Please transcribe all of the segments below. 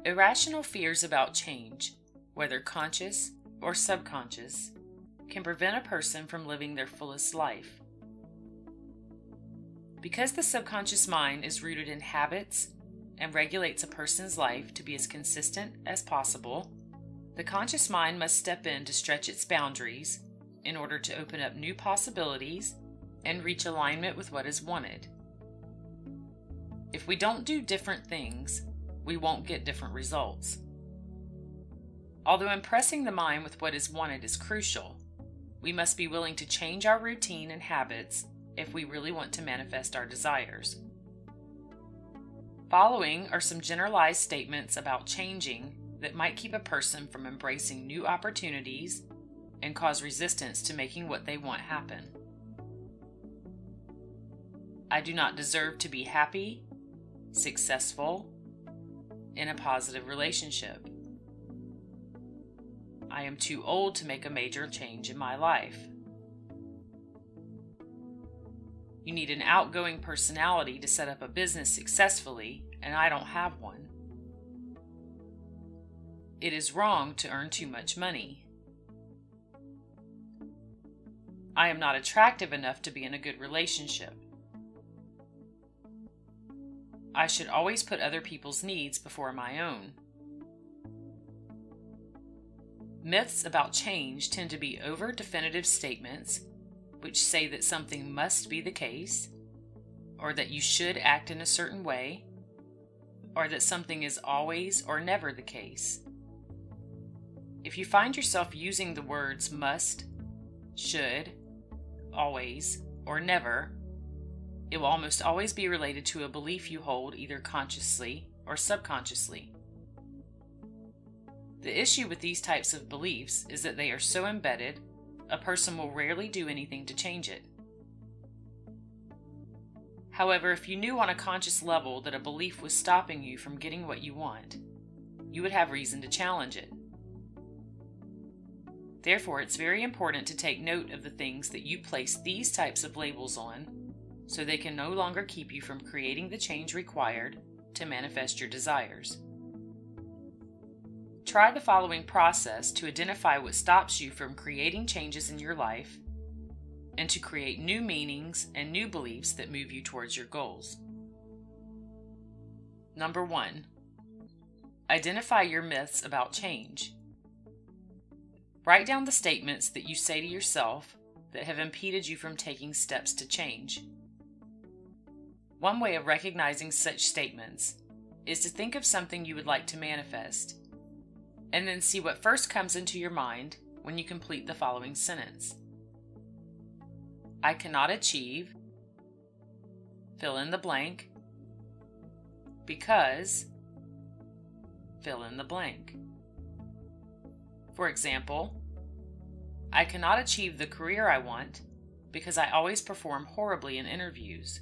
Irrational fears about change, whether conscious or subconscious, can prevent a person from living their fullest life. Because the subconscious mind is rooted in habits and regulates a person's life to be as consistent as possible, the conscious mind must step in to stretch its boundaries in order to open up new possibilities and reach alignment with what is wanted. If we don't do different things, we won't get different results. Although impressing the mind with what is wanted is crucial, we must be willing to change our routine and habits if we really want to manifest our desires. Following are some generalized statements about changing that might keep a person from embracing new opportunities and cause resistance to making what they want happen. I do not deserve to be happy, successful, in a positive relationship. I am too old to make a major change in my life. You need an outgoing personality to set up a business successfully, and I don't have one. It is wrong to earn too much money. I am not attractive enough to be in a good relationship. I should always put other people's needs before my own. Myths about change tend to be over-definitive statements which say that something must be the case, or that you should act in a certain way, or that something is always or never the case. If you find yourself using the words must, should, always, or never, it will almost always be related to a belief you hold either consciously or subconsciously. The issue with these types of beliefs is that they are so embedded, a person will rarely do anything to change it. However, if you knew on a conscious level that a belief was stopping you from getting what you want, you would have reason to challenge it. Therefore, it's very important to take note of the things that you place these types of labels on, so they can no longer keep you from creating the change required to manifest your desires. Try the following process to identify what stops you from creating changes in your life and to create new meanings and new beliefs that move you towards your goals. Number 1. Identify your myths about change. Write down the statements that you say to yourself that have impeded you from taking steps to change. One way of recognizing such statements is to think of something you would like to manifest, and then see what first comes into your mind when you complete the following sentence. I cannot achieve, fill in the blank, because, fill in the blank. For example, I cannot achieve the career I want because I always perform horribly in interviews.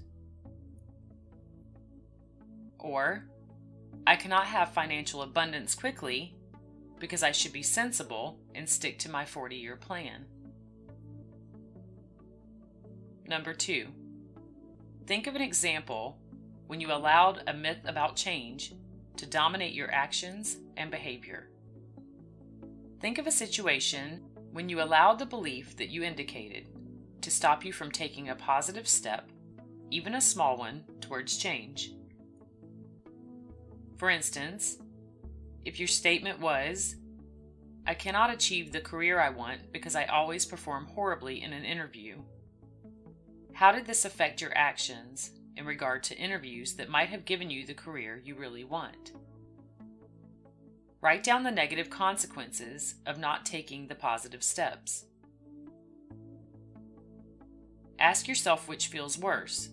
Or, I cannot have financial abundance quickly because I should be sensible and stick to my 40-year plan. Number 2, think of an example when you allowed a myth about change to dominate your actions and behavior. Think of a situation when you allowed the belief that you indicated to stop you from taking a positive step, even a small one, towards change. For instance, if your statement was, I cannot achieve the career I want because I always perform horribly in an interview, how did this affect your actions in regard to interviews that might have given you the career you really want? Write down the negative consequences of not taking the positive steps. Ask yourself which feels worse,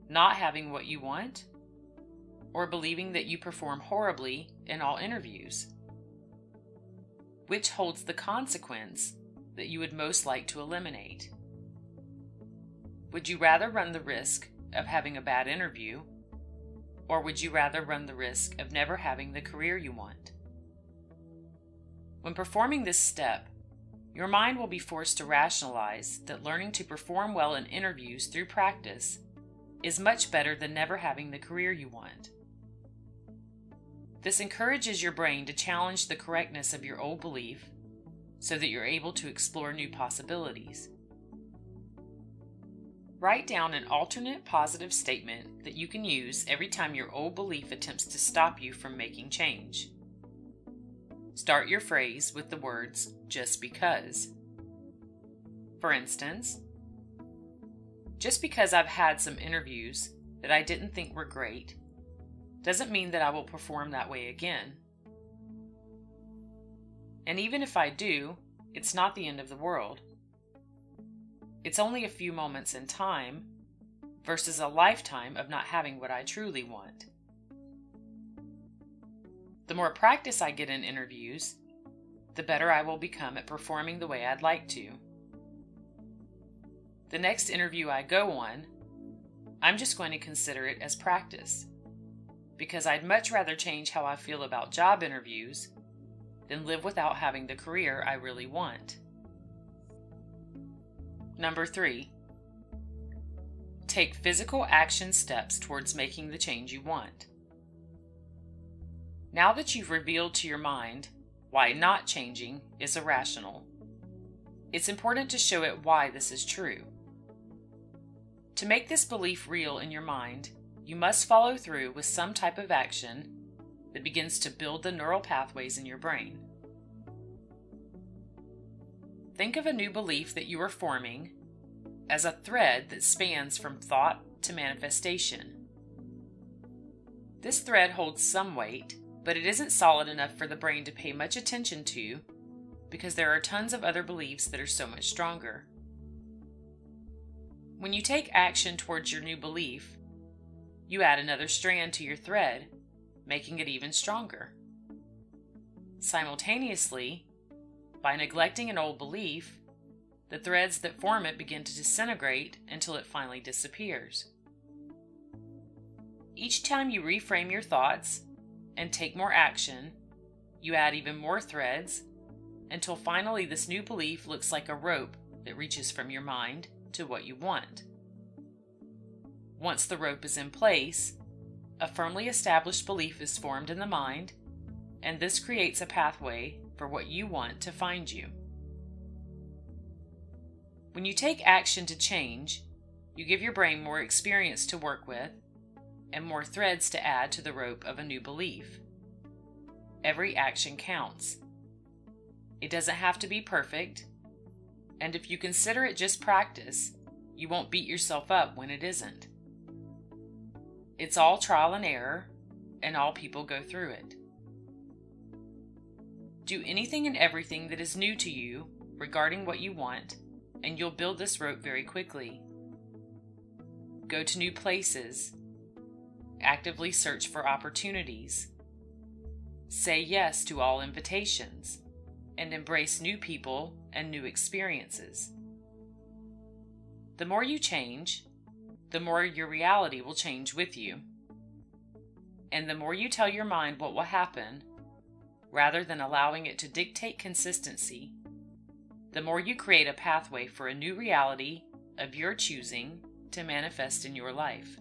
not having what you want, or believing that you perform horribly in all interviews. Which holds the consequence that you would most like to eliminate? Would you rather run the risk of having a bad interview, or would you rather run the risk of never having the career you want? When performing this step, your mind will be forced to rationalize that learning to perform well in interviews through practice is much better than never having the career you want. This encourages your brain to challenge the correctness of your old belief so that you're able to explore new possibilities. Write down an alternate positive statement that you can use every time your old belief attempts to stop you from making change. Start your phrase with the words, "just because." For instance, just because I've had some interviews that I didn't think were great doesn't mean that I will perform that way again. And even if I do, it's not the end of the world. It's only a few moments in time versus a lifetime of not having what I truly want. The more practice I get in interviews, the better I will become at performing the way I'd like to. The next interview I go on, I'm just going to consider it as practice, because I'd much rather change how I feel about job interviews than live without having the career I really want. Number 3, take physical action steps towards making the change you want. Now that you've revealed to your mind why not changing is irrational, it's important to show it why this is true. To make this belief real in your mind, you must follow through with some type of action that begins to build the neural pathways in your brain. Think of a new belief that you are forming as a thread that spans from thought to manifestation. This thread holds some weight, but it isn't solid enough for the brain to pay much attention to because there are tons of other beliefs that are so much stronger. When you take action towards your new belief, you add another strand to your thread, making it even stronger. Simultaneously, by neglecting an old belief, the threads that form it begin to disintegrate until it finally disappears. Each time you reframe your thoughts and take more action, you add even more threads until finally this new belief looks like a rope that reaches from your mind to what you want. Once the rope is in place, a firmly established belief is formed in the mind, and this creates a pathway for what you want to find you. When you take action to change, you give your brain more experience to work with and more threads to add to the rope of a new belief. Every action counts. It doesn't have to be perfect, and if you consider it just practice, you won't beat yourself up when it isn't. It's all trial and error, and all people go through it. Do anything and everything that is new to you regarding what you want, and you'll build this rope very quickly. Go to new places. Actively search for opportunities. Say yes to all invitations, and embrace new people and new experiences. The more you change, the more your reality will change with you. And the more you tell your mind what will happen, rather than allowing it to dictate consistency, the more you create a pathway for a new reality of your choosing to manifest in your life.